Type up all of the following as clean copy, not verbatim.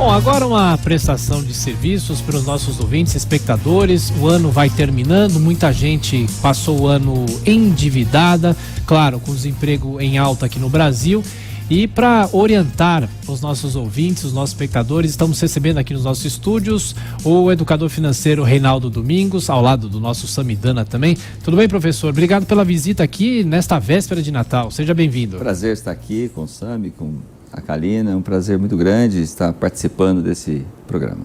Bom, agora uma prestação de serviços para os nossos ouvintes, espectadores. O ano vai terminando, muita gente passou o ano endividada, claro, com o desemprego em alta aqui no Brasil. E para orientar os nossos ouvintes, os nossos espectadores, estamos recebendo aqui nos nossos estúdios o educador financeiro Reinaldo Domingos, ao lado do nosso Samidana também. Tudo bem, professor? Obrigado pela visita aqui nesta véspera de Natal. Seja bem-vindo. Prazer estar aqui com o Sami, com a Kalina. É um prazer muito grande estar participando desse programa.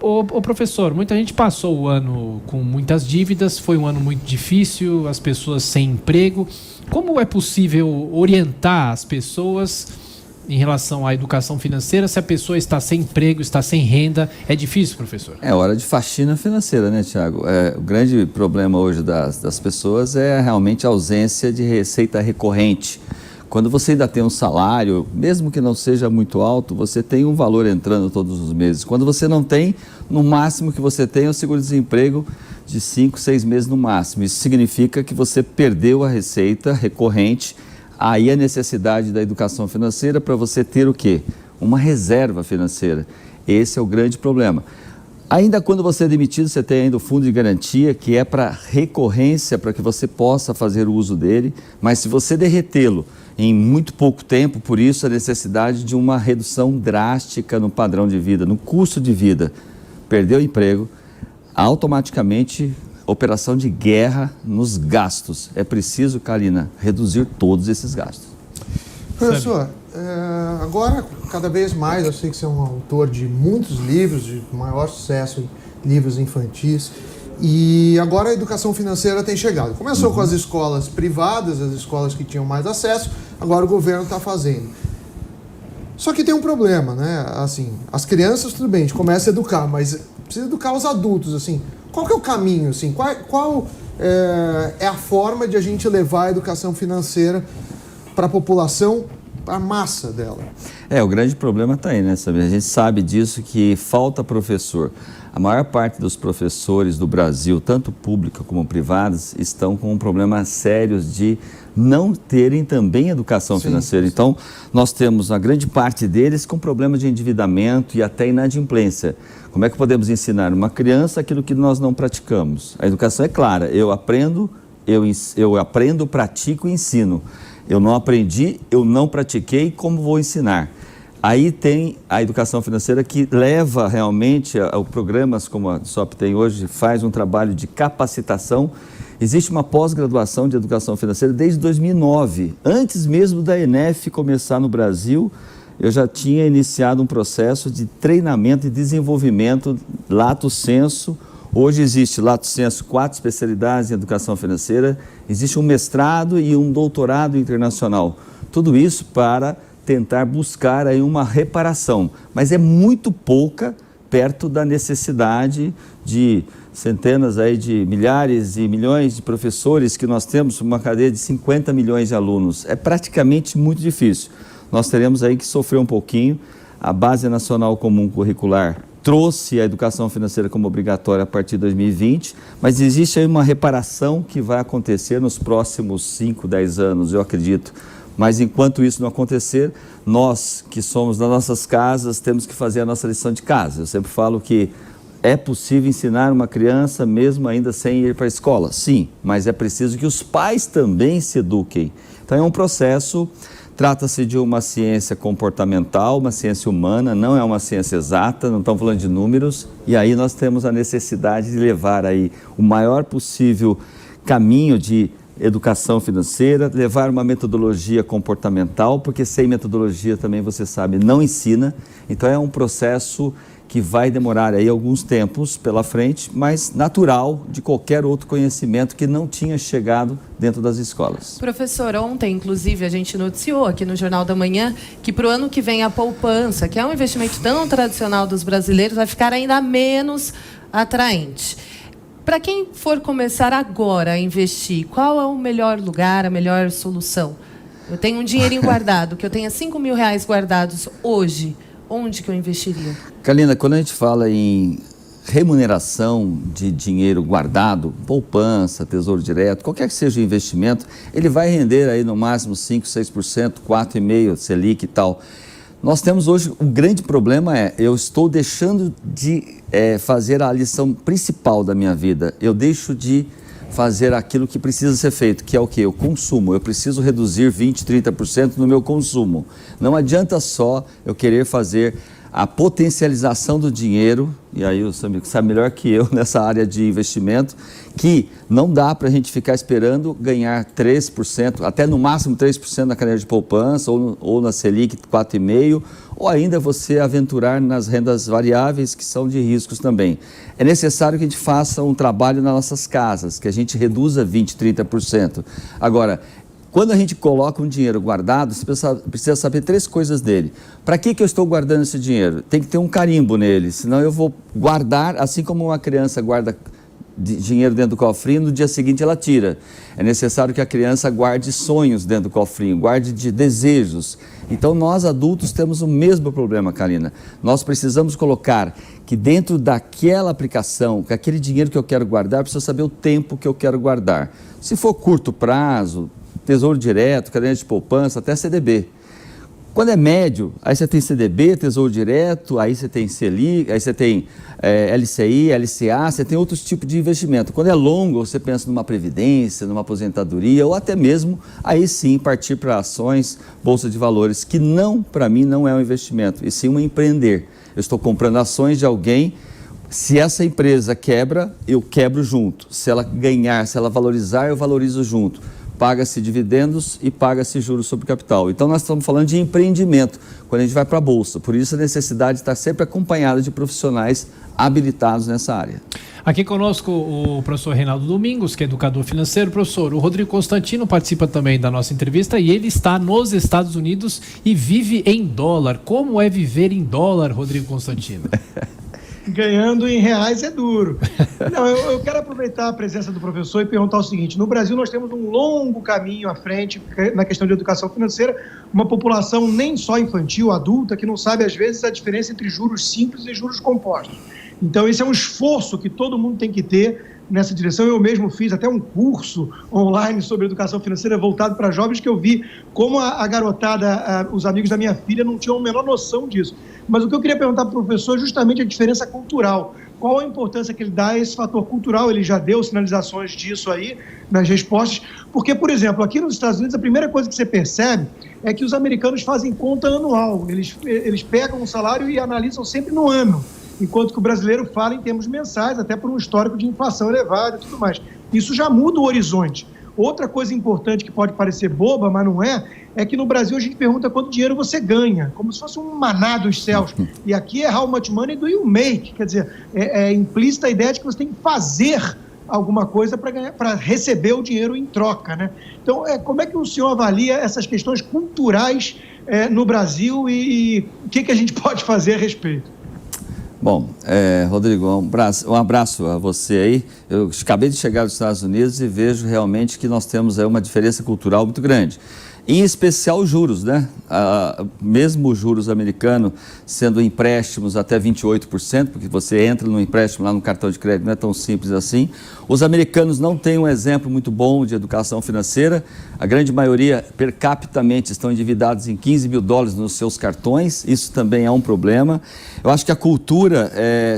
Ô professor, muita gente passou o ano com muitas dívidas, foi um ano muito difícil, as pessoas sem emprego. Como é possível orientar as pessoas em relação à educação financeira se a pessoa está sem emprego, está sem renda? É difícil, professor? É hora de faxina financeira, né, Tiago? O grande problema hoje das pessoas é realmente a ausência de receita recorrente. Quando você ainda tem um salário, mesmo que não seja muito alto, você tem um valor entrando todos os meses. Quando você não tem, no máximo que você tem é o seguro-desemprego de 5, 6 meses no máximo. Isso significa que você perdeu a receita recorrente. Aí a necessidade da educação financeira para você ter o quê? Uma reserva financeira. Esse é o grande problema. Ainda quando você é demitido, você tem ainda o fundo de garantia, que é para recorrência, para que você possa fazer o uso dele. Mas se você derretê-lo em muito pouco tempo, por isso a necessidade de uma redução drástica no padrão de vida, no custo de vida. Perdeu o emprego, automaticamente operação de guerra nos gastos. É preciso, Kalina, reduzir todos esses gastos. Professor, agora cada vez mais, eu sei que você é um autor de muitos livros, de maior sucesso em livros infantis, e agora a educação financeira tem chegado. Começou com as escolas privadas, as escolas que tinham mais acesso, agora o governo está fazendo. Só que tem um problema, né? Assim, as crianças, tudo bem, a gente começa a educar, mas precisa educar os adultos, assim. Qual que é o caminho, assim? Qual é a forma de a gente levar a educação financeira para a população, para a massa dela? O grande problema está aí, né, Samir? A gente sabe disso, que falta professor. A maior parte dos professores do Brasil, tanto pública como privados, estão com problemas sérios de não terem também educação financeira. Então, nós temos a grande parte deles com problemas de endividamento e até inadimplência. Como é que podemos ensinar uma criança aquilo que nós não praticamos? A educação é clara, eu aprendo, pratico e ensino. Eu não aprendi, eu não pratiquei, como vou ensinar? Aí tem a educação financeira que leva realmente a programas como a SOP tem hoje, faz um trabalho de capacitação. Existe uma pós-graduação de educação financeira desde 2009. Antes mesmo da ENEF começar no Brasil, eu já tinha iniciado um processo de treinamento e desenvolvimento lato sensu. Hoje existe, lato sensu, 4 especialidades em educação financeira, existe um mestrado e um doutorado internacional. Tudo isso para tentar buscar aí uma reparação, mas é muito pouca perto da necessidade de centenas aí de milhares e milhões de professores que nós temos, uma cadeia de 50 milhões de alunos. É praticamente muito difícil. Nós teremos aí que sofrer um pouquinho. A Base Nacional Comum Curricular trouxe a educação financeira como obrigatória a partir de 2020, mas existe aí uma reparação que vai acontecer nos próximos 5, 10 anos, eu acredito. Mas enquanto isso não acontecer, nós que somos das nossas casas temos que fazer a nossa lição de casa. Eu sempre falo que é possível ensinar uma criança mesmo ainda sem ir para a escola, sim, mas é preciso que os pais também se eduquem. Então é um processo, trata-se de uma ciência comportamental, uma ciência humana, não é uma ciência exata, não estamos falando de números, e aí nós temos a necessidade de levar aí o maior possível caminho de educação financeira, levar uma metodologia comportamental, porque sem metodologia também, você sabe, não ensina. Então é um processo que vai demorar aí alguns tempos pela frente, mas natural de qualquer outro conhecimento que não tinha chegado dentro das escolas. Professor, ontem, inclusive, a gente noticiou aqui no Jornal da Manhã que para o ano que vem a poupança, que é um investimento tão tradicional dos brasileiros, vai ficar ainda menos atraente. Para quem for começar agora a investir, qual é o melhor lugar, a melhor solução? Eu tenho um dinheirinho guardado, que eu tenha R$5.000 guardados hoje. Onde que eu investiria? Kalina, quando a gente fala em remuneração de dinheiro guardado, poupança, tesouro direto, qualquer que seja o investimento, ele vai render aí no máximo 5%, 6%, 4,5% Selic e tal. Nós temos hoje, o grande problema eu estou deixando de fazer a lição principal da minha vida. Eu deixo de fazer aquilo que precisa ser feito, que é o quê? O consumo. Eu preciso reduzir 20%, 30% no meu consumo. Não adianta só eu querer fazer a potencialização do dinheiro, e aí o Samir sabe melhor que eu nessa área de investimento, que não dá para a gente ficar esperando ganhar 3%, até no máximo 3% na cadeia de poupança, ou na Selic 4,5%, ou ainda você aventurar nas rendas variáveis, que são de riscos também. É necessário que a gente faça um trabalho nas nossas casas, que a gente reduza 20%, 30%. Agora, quando a gente coloca um dinheiro guardado, você precisa saber 3 coisas dele. Para que eu estou guardando esse dinheiro? Tem que ter um carimbo nele, senão eu vou guardar, assim como uma criança guarda dinheiro dentro do cofrinho, no dia seguinte ela tira. É necessário que a criança guarde sonhos dentro do cofrinho, guarde de desejos. Então nós adultos temos o mesmo problema, Karina. Nós precisamos colocar que dentro daquela aplicação, que aquele dinheiro que eu quero guardar, eu preciso saber o tempo que eu quero guardar. Se for curto prazo, Tesouro Direto, caderneta de poupança, até CDB. Quando é médio, aí você tem CDB, Tesouro Direto, aí você tem Selic, aí você tem LCI, LCA, você tem outros tipos de investimento. Quando é longo, você pensa numa previdência, numa aposentadoria, ou até mesmo, aí sim, partir para ações, bolsa de valores, que não, para mim, não é um investimento, e sim um empreender. Eu estou comprando ações de alguém. Se essa empresa quebra, eu quebro junto. Se ela ganhar, se ela valorizar, eu valorizo junto. Paga-se dividendos e paga-se juros sobre capital. Então, nós estamos falando de empreendimento, quando a gente vai para a Bolsa. Por isso, a necessidade de estar sempre acompanhada de profissionais habilitados nessa área. Aqui conosco o professor Reinaldo Domingos, que é educador financeiro. Professor, o Rodrigo Constantino participa também da nossa entrevista e ele está nos Estados Unidos e vive em dólar. Como é viver em dólar, Rodrigo Constantino? Ganhando em reais é duro. Não, eu quero aproveitar a presença do professor e perguntar o seguinte: no Brasil nós temos um longo caminho à frente na questão de educação financeira, uma população nem só infantil, adulta, que não sabe às vezes a diferença entre juros simples e juros compostos. Então esse é um esforço que todo mundo tem que ter nessa direção. Eu mesmo fiz até um curso online sobre educação financeira voltado para jovens, que eu vi como a garotada, os amigos da minha filha não tinham a menor noção disso. Mas o que eu queria perguntar para o professor é justamente a diferença cultural. Qual a importância que ele dá a esse fator cultural? Ele já deu sinalizações disso aí nas respostas. Porque, por exemplo, aqui nos Estados Unidos, a primeira coisa que você percebe é que os americanos fazem conta anual. Eles pegam um salário e analisam sempre no ano, enquanto que o brasileiro fala em termos mensais, até por um histórico de inflação elevada e tudo mais. Isso já muda o horizonte. Outra coisa importante que pode parecer boba, mas não é que no Brasil a gente pergunta quanto dinheiro você ganha, como se fosse um maná dos céus. E aqui é how much money do you make? Quer dizer, é implícita a ideia de que você tem que fazer alguma coisa para receber o dinheiro em troca, né? Então, como é que o senhor avalia essas questões culturais no Brasil e o que a gente pode fazer a respeito? Bom, Rodrigo, um abraço a você aí. Eu acabei de chegar dos Estados Unidos e vejo realmente que nós temos uma diferença cultural muito grande. Em especial os juros, né? Mesmo os juros americanos sendo empréstimos até 28%, porque você entra no empréstimo lá no cartão de crédito, não é tão simples assim. Os americanos não têm um exemplo muito bom de educação financeira. A grande maioria, per capitamente, estão endividados em $15 mil nos seus cartões. Isso também é um problema. Eu acho que a cultura,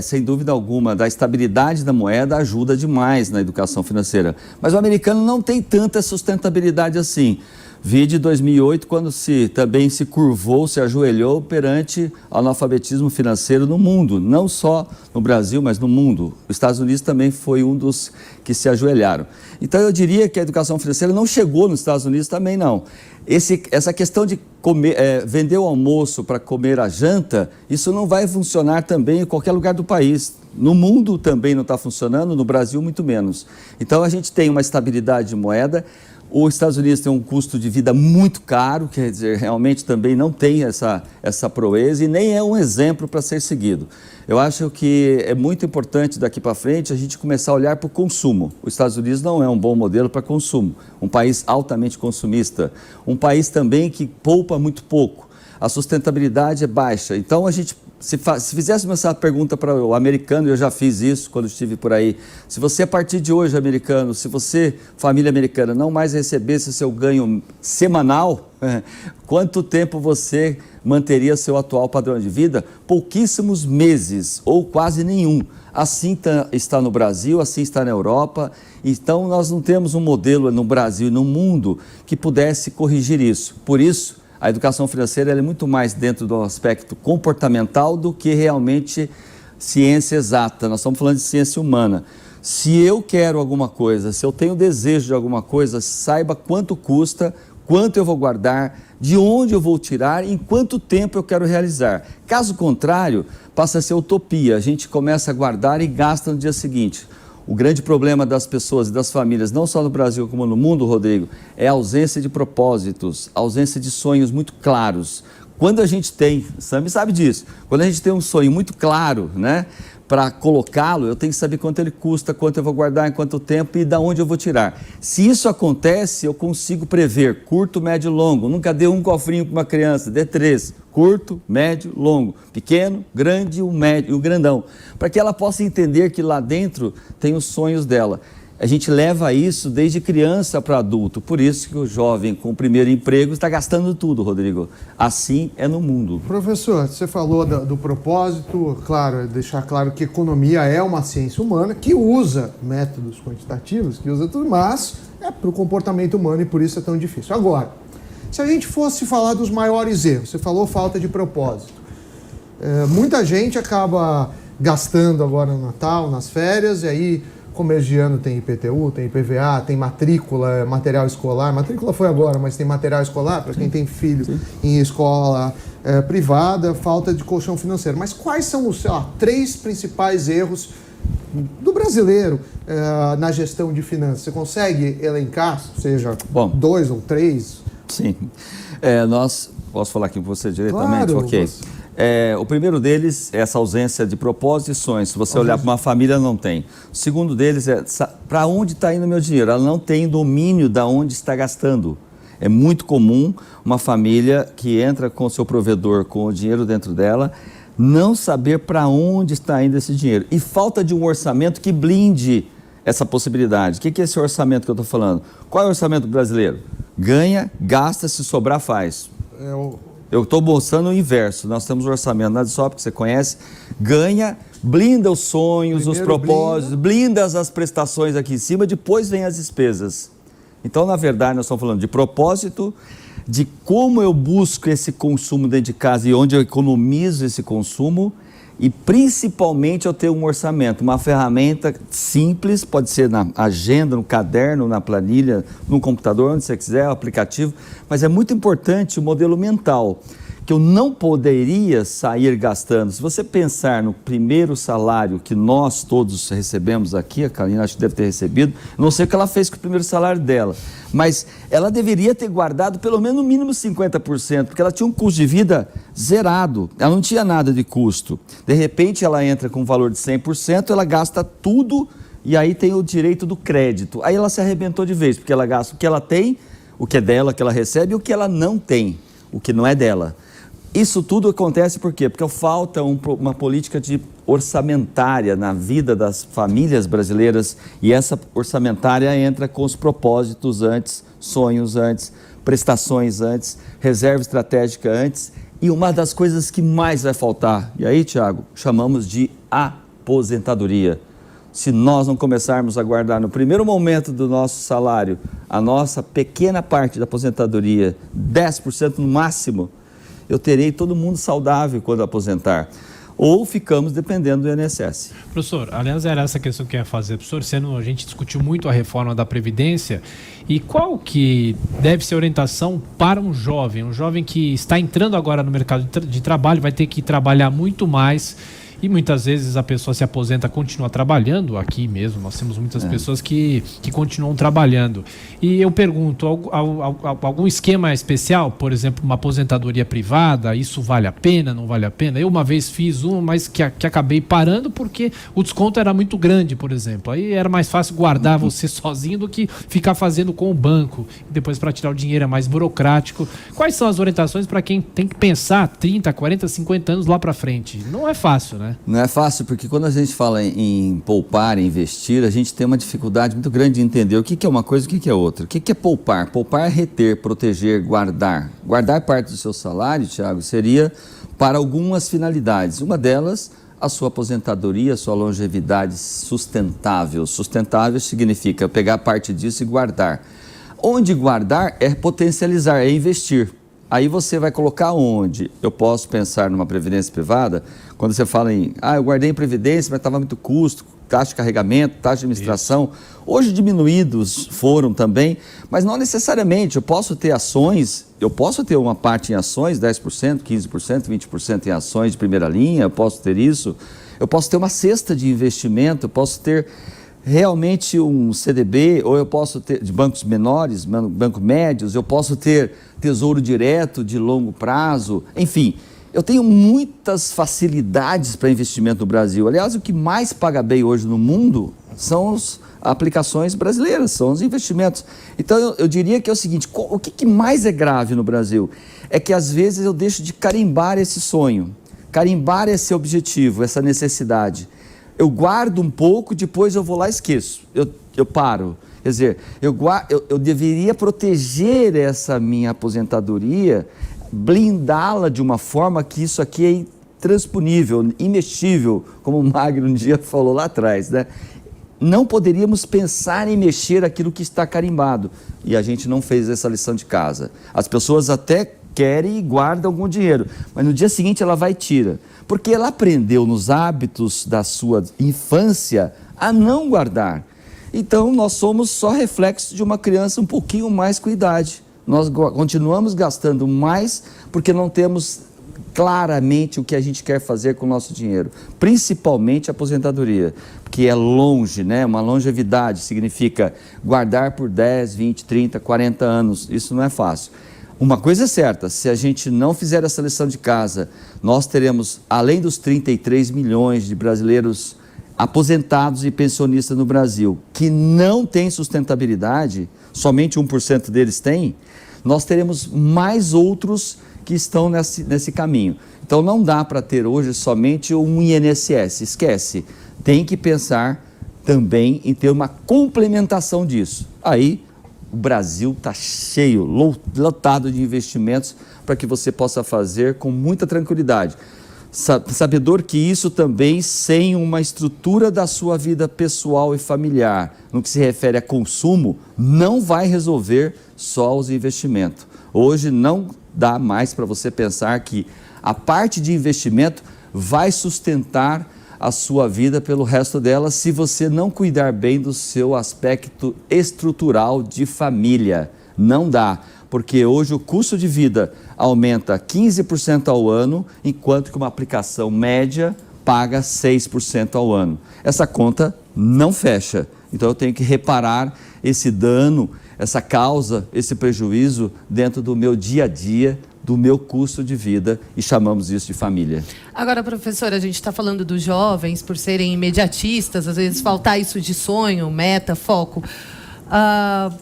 sem dúvida alguma, da estabilidade da moeda ajuda demais na educação financeira. Mas o americano não tem tanta sustentabilidade assim. Vi de 2008, quando também se curvou, se ajoelhou perante o analfabetismo financeiro no mundo, não só no Brasil, mas no mundo. Os Estados Unidos também foi um dos que se ajoelharam. Então eu diria que a educação financeira não chegou nos Estados Unidos também não. Essa questão de vender o almoço para comer a janta, isso não vai funcionar também em qualquer lugar do país. No mundo também não está funcionando, no Brasil muito menos. Então a gente tem uma estabilidade de moeda. Os Estados Unidos têm um custo de vida muito caro, quer dizer, realmente também não tem essa proeza e nem é um exemplo para ser seguido. Eu acho que é muito importante daqui para frente a gente começar a olhar para o consumo. Os Estados Unidos não é um bom modelo para consumo, um país altamente consumista, um país também que poupa muito pouco. A sustentabilidade é baixa, então a gente Se fizéssemos essa pergunta para o americano, eu já fiz isso quando estive por aí. Se você, a partir de hoje, americano, se você, família americana, não mais recebesse seu ganho semanal, quanto tempo você manteria seu atual padrão de vida? Pouquíssimos meses, ou quase nenhum. Assim está no Brasil, assim está na Europa. Então, nós não temos um modelo no Brasil e no mundo que pudesse corrigir isso. Por isso, a educação financeira ela é muito mais dentro do aspecto comportamental do que realmente ciência exata. Nós estamos falando de ciência humana. Se eu quero alguma coisa, se eu tenho desejo de alguma coisa, saiba quanto custa, quanto eu vou guardar, de onde eu vou tirar, em quanto tempo eu quero realizar. Caso contrário, passa a ser utopia. A gente começa a guardar e gasta no dia seguinte. O grande problema das pessoas e das famílias, não só no Brasil como no mundo, Rodrigo, é a ausência de propósitos, a ausência de sonhos muito claros. Quando a gente tem, Sami sabe disso, quando a gente tem um sonho muito claro, né, para colocá-lo, eu tenho que saber quanto ele custa, quanto eu vou guardar, em quanto tempo e de onde eu vou tirar. Se isso acontece, eu consigo prever curto, médio e longo. Nunca dê um cofrinho para uma criança, dê 3. Curto, médio, longo. Pequeno, grande, o médio e o grandão. Para que ela possa entender que lá dentro tem os sonhos dela. A gente leva isso desde criança para adulto. Por isso que o jovem com o primeiro emprego está gastando tudo, Rodrigo. Assim é no mundo. Professor, você falou do propósito. Claro, deixar claro que economia é uma ciência humana que usa métodos quantitativos, que usa tudo, mas é para o comportamento humano e por isso é tão difícil. Agora, se a gente fosse falar dos maiores erros, você falou falta de propósito. Muita gente acaba gastando agora no Natal, nas férias, e aí começo de ano tem IPTU, tem IPVA, tem matrícula, material escolar. Matrícula foi agora, mas tem material escolar para quem tem filho em escola privada, falta de colchão financeiro. Mas quais são os 3 principais erros do brasileiro na gestão de finanças? Você consegue elencar, seja 2 ou 3? Sim. Posso falar aqui com você diretamente? Claro, ok. O primeiro deles é essa ausência de propósito e sonhos. Se você olhar para uma família, não tem. O segundo deles é para onde está indo o meu dinheiro? Ela não tem domínio de onde está gastando. É muito comum uma família que entra com o seu provedor, com o dinheiro dentro dela, não saber para onde está indo esse dinheiro. E falta de um orçamento que blinde essa possibilidade. O que é esse orçamento que eu estou falando? Qual é o orçamento brasileiro? Ganha, gasta, se sobrar, faz. Eu estou mostrando o inverso. Nós temos um orçamento na DSOP, que você conhece, ganha, blinda os sonhos, os propósitos, blinda as prestações aqui em cima, depois vem as despesas. Então, na verdade, nós estamos falando de propósito, de como eu busco esse consumo dentro de casa e onde eu economizo esse consumo, e principalmente eu tenho um orçamento, uma ferramenta simples, pode ser na agenda, no caderno, na planilha, no computador, onde você quiser, o aplicativo, mas é muito importante o modelo mental, que eu não poderia sair gastando. Se você pensar no primeiro salário que nós todos recebemos aqui, a Karina acho que deve ter recebido, não sei o que ela fez com o primeiro salário dela, mas ela deveria ter guardado pelo menos no mínimo 50%, porque ela tinha um custo de vida zerado, ela não tinha nada de custo. De repente ela entra com um valor de 100%, ela gasta tudo e aí tem o direito do crédito. Aí ela se arrebentou de vez, porque ela gasta o que ela tem, o que é dela, que ela recebe, e o que ela não tem, o que não é dela. Isso tudo acontece por quê? Porque falta uma política orçamentária na vida das famílias brasileiras, e essa orçamentária entra com os propósitos antes, sonhos antes, prestações antes, reserva estratégica antes, e uma das coisas que mais vai faltar, e aí, Tiago, chamamos de aposentadoria. Se nós não começarmos a guardar no primeiro momento do nosso salário a nossa pequena parte da aposentadoria, 10% no máximo, eu terei todo mundo saudável quando aposentar. Ou ficamos dependendo do INSS. Professor, aliás, era essa questão que eu ia fazer. Professor, a gente discutiu muito a reforma da Previdência. E qual que deve ser a orientação para um jovem que está entrando agora no mercado de trabalho, vai ter que trabalhar muito mais e muitas vezes a pessoa se aposenta, continua trabalhando aqui mesmo. Nós temos muitas pessoas que continuam trabalhando. E eu pergunto, algum esquema especial, por exemplo, uma aposentadoria privada, isso vale a pena, não vale a pena? Eu uma vez fiz uma, mas que acabei parando porque o desconto era muito grande, por exemplo. Aí era mais fácil guardar você sozinho do que ficar fazendo com o banco. Depois, para tirar o dinheiro é mais burocrático. Quais são as orientações para quem tem que pensar 30, 40, 50 anos lá para frente? Não é fácil, né? Não é fácil, porque quando a gente fala em poupar, em investir, a gente tem uma dificuldade muito grande de entender o que é uma coisa e o que é outra. O que é poupar? Poupar é reter, proteger, guardar. Guardar parte do seu salário, Thiago, seria para algumas finalidades. Uma delas, a sua aposentadoria, a sua longevidade sustentável. Sustentável significa pegar parte disso e guardar. Onde guardar é potencializar, é investir. Aí você vai colocar onde? Eu posso pensar numa previdência privada, quando você fala em, eu guardei em previdência, mas estava muito custo, taxa de carregamento, taxa de administração. Isso. Hoje diminuídos foram também, mas não necessariamente. Eu posso ter ações, eu posso ter uma parte em ações, 10%, 15%, 20% em ações de primeira linha, eu posso ter isso. Eu posso ter uma cesta de investimento, eu posso ter realmente um CDB, ou eu posso ter de bancos menores, bancos médios, eu posso ter tesouro direto de longo prazo, enfim, eu tenho muitas facilidades para investimento no Brasil. Aliás, o que mais paga bem hoje no mundo são as aplicações brasileiras, são os investimentos. Então, eu diria que é o seguinte, o que mais é grave no Brasil? É que às vezes eu deixo de carimbar esse sonho, carimbar esse objetivo, essa necessidade. Eu guardo um pouco, depois eu vou lá e esqueço, eu paro. Quer dizer, eu deveria proteger essa minha aposentadoria, blindá-la de uma forma que isso aqui é intransponível, imexível, como o Magno um dia falou lá atrás, né? Não poderíamos pensar em mexer aquilo que está carimbado. E a gente não fez essa lição de casa. As pessoas até querem e guardam algum dinheiro, mas no dia seguinte ela vai e tira. Porque ela aprendeu nos hábitos da sua infância a não guardar. Então, nós somos só reflexo de uma criança um pouquinho mais com idade. Nós continuamos gastando mais porque não temos claramente o que a gente quer fazer com o nosso dinheiro. Principalmente a aposentadoria, que é longe, né? Uma longevidade significa guardar por 10, 20, 30, 40 anos. Isso não é fácil. Uma coisa é certa, se a gente não fizer essa lição de casa, nós teremos, além dos 33 milhões de brasileiros aposentados e pensionistas no Brasil, que não têm sustentabilidade, somente 1% deles têm, nós teremos mais outros que estão nesse caminho. Então não dá para ter hoje somente um INSS, esquece. Tem que pensar também em ter uma complementação disso. Aí o Brasil está cheio, lotado de investimentos para que você possa fazer com muita tranquilidade. Sabedor que isso também, sem uma estrutura da sua vida pessoal e familiar, no que se refere a consumo, não vai resolver só os investimentos. Hoje não dá mais para você pensar que a parte de investimento vai sustentar a sua vida pelo resto dela se você não cuidar bem do seu aspecto estrutural de família. Não dá, porque hoje o custo de vida aumenta 15% ao ano, enquanto que uma aplicação média paga 6% ao ano. Essa conta não fecha, então eu tenho que reparar esse dano, essa causa, esse prejuízo dentro do meu dia a dia, do meu custo de vida, e chamamos isso de família. Agora, professora, a gente está falando dos jovens por serem imediatistas, às vezes faltar isso de sonho, meta, foco.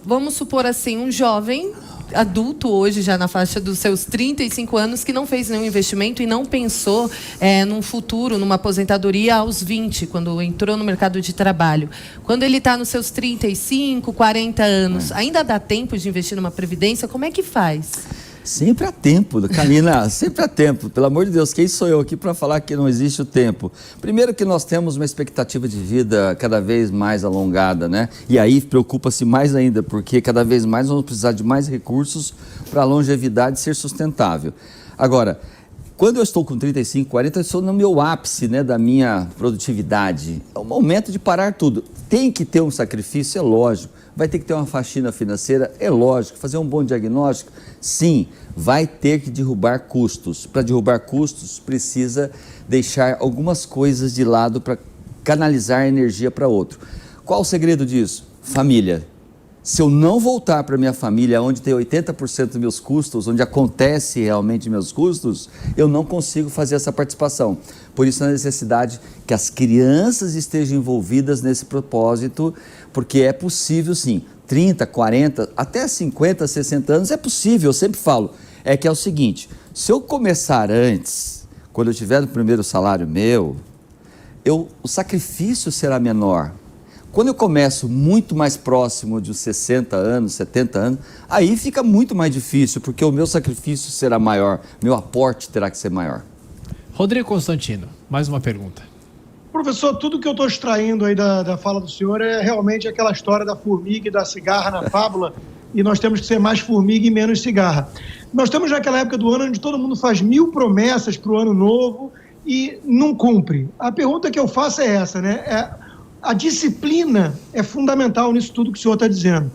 Vamos supor assim, um jovem adulto hoje, já na faixa dos seus 35 anos, que não fez nenhum investimento e não pensou num futuro, numa aposentadoria aos 20, quando entrou no mercado de trabalho. Quando ele está nos seus 35, 40 anos, ainda dá tempo de investir numa previdência? Como é que faz? Sempre há tempo, Kalina, sempre há tempo. Pelo amor de Deus, quem sou eu aqui para falar que não existe o tempo? Primeiro que nós temos uma expectativa de vida cada vez mais alongada, né? E aí preocupa-se mais ainda, porque cada vez mais vamos precisar de mais recursos para a longevidade ser sustentável. Agora, Quando eu estou com 35, 40, eu estou no meu ápice, né, da minha produtividade. É o momento de parar tudo. Tem que ter um sacrifício, é lógico. Vai ter que ter uma faxina financeira, é lógico. Fazer um bom diagnóstico, sim. Vai ter que derrubar custos. Para derrubar custos, precisa deixar algumas coisas de lado para canalizar energia para outro. Qual o segredo disso? Família. Se eu não voltar para minha família, onde tem 80% dos meus custos, onde acontece realmente meus custos, eu não consigo fazer essa participação. Por isso a necessidade que as crianças estejam envolvidas nesse propósito, porque é possível sim, 30, 40, até 50, 60 anos é possível, eu sempre falo. É que é o seguinte, se eu começar antes, quando eu tiver no primeiro salário meu, o sacrifício será menor. Quando eu começo muito mais próximo de 60 anos, 70 anos, aí fica muito mais difícil, porque o meu sacrifício será maior, meu aporte terá que ser maior. Rodrigo Constantino, mais uma pergunta. Professor, tudo que eu estou extraindo aí da fala do senhor é realmente aquela história da formiga e da cigarra na fábula, e nós temos que ser mais formiga e menos cigarra. Nós estamos naquela época do ano onde todo mundo faz 1000 promessas para o ano novo e não cumpre. A pergunta que eu faço é essa, né? A disciplina é fundamental nisso tudo que o senhor está dizendo.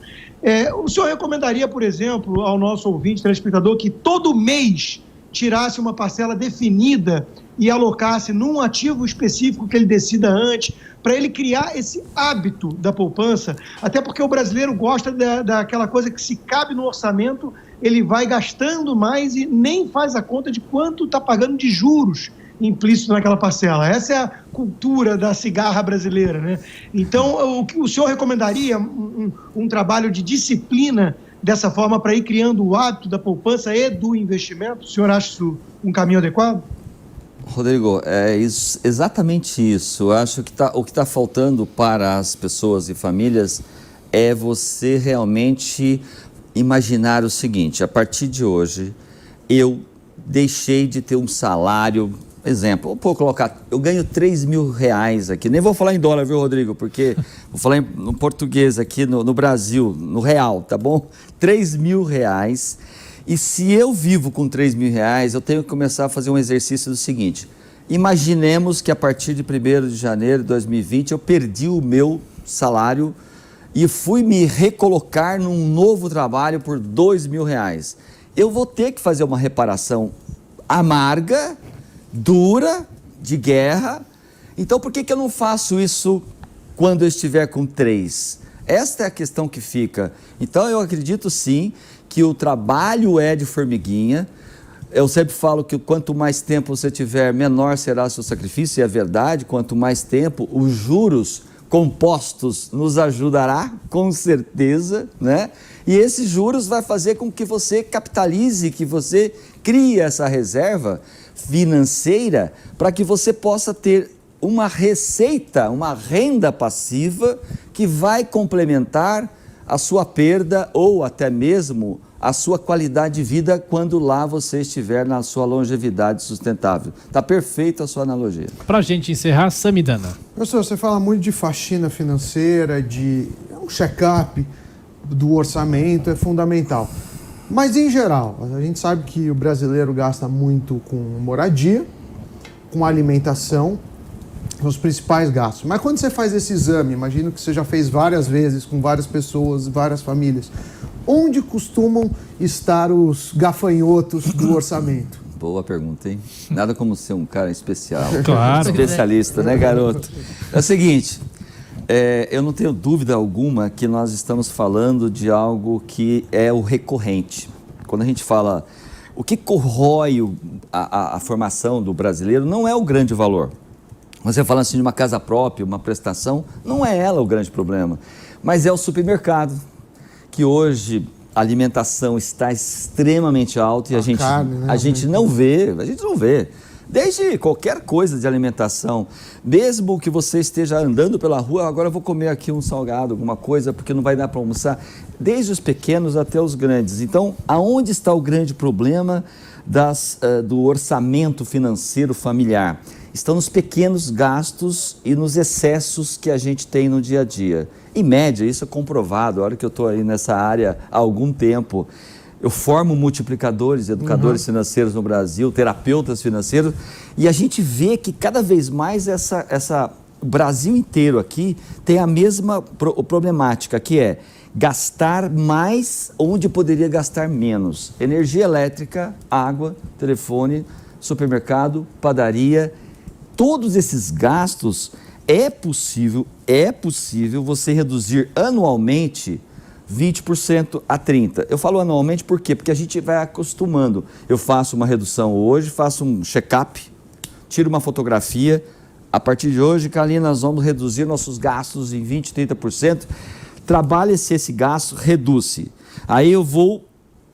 O senhor recomendaria, por exemplo, ao nosso ouvinte, telespectador, que todo mês tirasse uma parcela definida e alocasse num ativo específico que ele decida antes, para ele criar esse hábito da poupança, até porque o brasileiro gosta daquela coisa que se cabe no orçamento, ele vai gastando mais e nem faz a conta de quanto está pagando de juros implícito naquela parcela. Essa é a cultura da cigarra brasileira, né? Então, o senhor recomendaria um trabalho de disciplina dessa forma para ir criando o hábito da poupança e do investimento? O senhor acha isso um caminho adequado? Rodrigo, exatamente isso. Eu acho que o que está faltando para as pessoas e famílias é você realmente imaginar o seguinte: a partir de hoje, eu deixei de ter um salário. Exemplo, vou colocar, eu ganho 3 mil reais aqui, nem vou falar em dólar, viu, Rodrigo? Porque vou falar no português aqui no Brasil, no real, tá bom? 3 mil reais. E se eu vivo com 3 mil reais, eu tenho que começar a fazer um exercício do seguinte: imaginemos que a partir de 1º de janeiro de 2020 eu perdi o meu salário e fui me recolocar num novo trabalho por 2 mil reais. Eu vou ter que fazer uma reparação amarga, dura, de guerra. Então, por que eu não faço isso quando eu estiver com 3? Esta é a questão que fica. Então, eu acredito sim que o trabalho é de formiguinha. Eu sempre falo que quanto mais tempo você tiver, menor será seu sacrifício, e é verdade. Quanto mais tempo, os juros compostos nos ajudará, com certeza, né? E esses juros vai fazer com que você capitalize, que você crie essa reserva financeira para que você possa ter uma receita, uma renda passiva que vai complementar a sua perda ou até mesmo a sua qualidade de vida quando lá você estiver na sua longevidade sustentável. Está perfeita a sua analogia. Para a gente encerrar, Samidana. Professor, você fala muito de faxina financeira, de um check-up do orçamento, é fundamental. Mas, em geral, a gente sabe que o brasileiro gasta muito com moradia, com alimentação, os principais gastos. Mas quando você faz esse exame, imagino que você já fez várias vezes com várias pessoas, várias famílias, onde costumam estar os gafanhotos do orçamento? Boa pergunta, hein? Nada como ser um cara especial. Claro. Especialista, né, garoto? É o seguinte, eu não tenho dúvida alguma que nós estamos falando de algo que é o recorrente. Quando a gente fala, o que corrói a formação do brasileiro não é o grande valor. Você fala assim de uma casa própria, uma prestação, não é ela o grande problema, mas é o supermercado, que hoje a alimentação está extremamente alta e a gente não vê. Desde qualquer coisa de alimentação, mesmo que você esteja andando pela rua, agora eu vou comer aqui um salgado, alguma coisa, porque não vai dar para almoçar, desde os pequenos até os grandes. Então, aonde está o grande problema do orçamento financeiro familiar? Estão nos pequenos gastos e nos excessos que a gente tem no dia a dia. Em média, isso é comprovado, a hora que eu estou aí nessa área há algum tempo, Eu formo multiplicadores, educadores financeiros no Brasil, terapeutas financeiros, e a gente vê que cada vez mais o Brasil inteiro aqui tem a mesma problemática, que é gastar mais onde poderia gastar menos. Energia elétrica, água, telefone, supermercado, padaria, todos esses gastos é possível você reduzir anualmente 20% a 30%. Eu falo anualmente por quê? Porque a gente vai acostumando. Eu faço uma redução hoje, faço um check-up, tiro uma fotografia. A partir de hoje, Kalina, nós vamos reduzir nossos gastos em 20%, 30%. Trabalha-se esse gasto, reduz-se. Aí eu vou,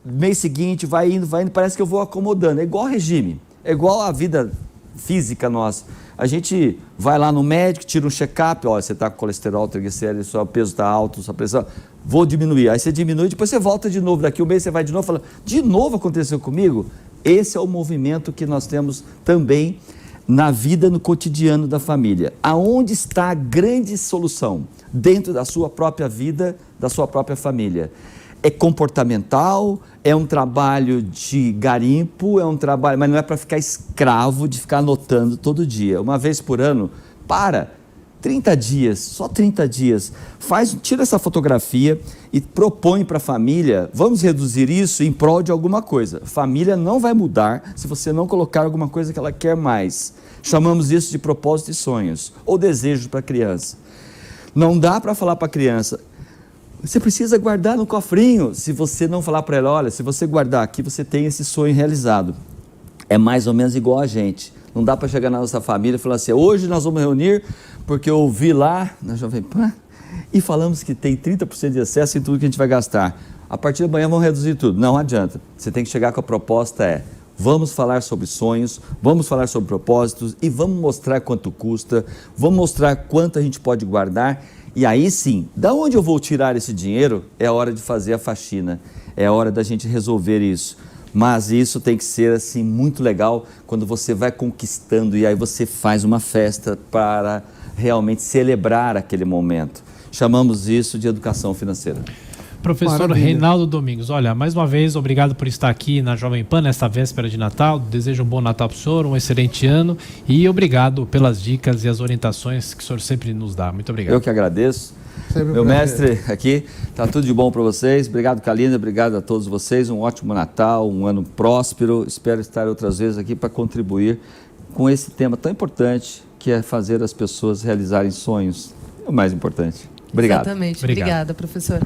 mês seguinte, vai indo, parece que eu vou acomodando. É igual regime, é igual a vida física nossa. A gente vai lá no médico, tira um check-up, ó, você está com colesterol, triglicéridos, seu peso está alto, sua pressão, vou diminuir. Aí você diminui, depois você volta de novo, daqui um mês você vai de novo, fala, de novo aconteceu comigo? Esse é o movimento que nós temos também na vida, no cotidiano da família. Aonde está a grande solução? Dentro da sua própria vida, da sua própria família. É comportamental, é um trabalho de garimpo, é um trabalho, mas não é para ficar escravo de ficar anotando todo dia. Uma vez por ano, 30 dias, só 30 dias, tira essa fotografia e propõe para a família, vamos reduzir isso em prol de alguma coisa. A família não vai mudar se você não colocar alguma coisa que ela quer mais. Chamamos isso de propósito e sonhos, ou desejos para a criança. Não dá para falar para a criança, você precisa guardar no cofrinho, se você não falar para ela, olha, se você guardar aqui, você tem esse sonho realizado. É mais ou menos igual a gente. Não dá para chegar na nossa família e falar assim, hoje nós vamos reunir porque eu ouvi lá na Jovem Pan e falamos que tem 30% de excesso em tudo que a gente vai gastar. A partir da manhã vamos reduzir tudo. Não adianta. Você tem que chegar com a proposta vamos falar sobre sonhos, vamos falar sobre propósitos e vamos mostrar quanto custa, vamos mostrar quanto a gente pode guardar. E aí sim, da onde eu vou tirar esse dinheiro? É hora de fazer a faxina, é hora da gente resolver isso. Mas isso tem que ser assim muito legal quando você vai conquistando e aí você faz uma festa para realmente celebrar aquele momento. Chamamos isso de educação financeira. Professor Maravilha. Reinaldo Domingos, olha, mais uma vez, obrigado por estar aqui na Jovem Pan, nesta véspera de Natal. Desejo um bom Natal para o senhor, um excelente ano e obrigado pelas dicas e as orientações que o senhor sempre nos dá. Muito obrigado. Eu que agradeço. Sempre Meu um prazer. mestre aqui, tá tudo de bom para vocês. Obrigado, Kalina, obrigado a todos vocês. Um ótimo Natal, um ano próspero. Espero estar outras vezes aqui para contribuir com esse tema tão importante que é fazer as pessoas realizarem sonhos. É o mais importante. Obrigado. Exatamente. Obrigado. Obrigada, professor.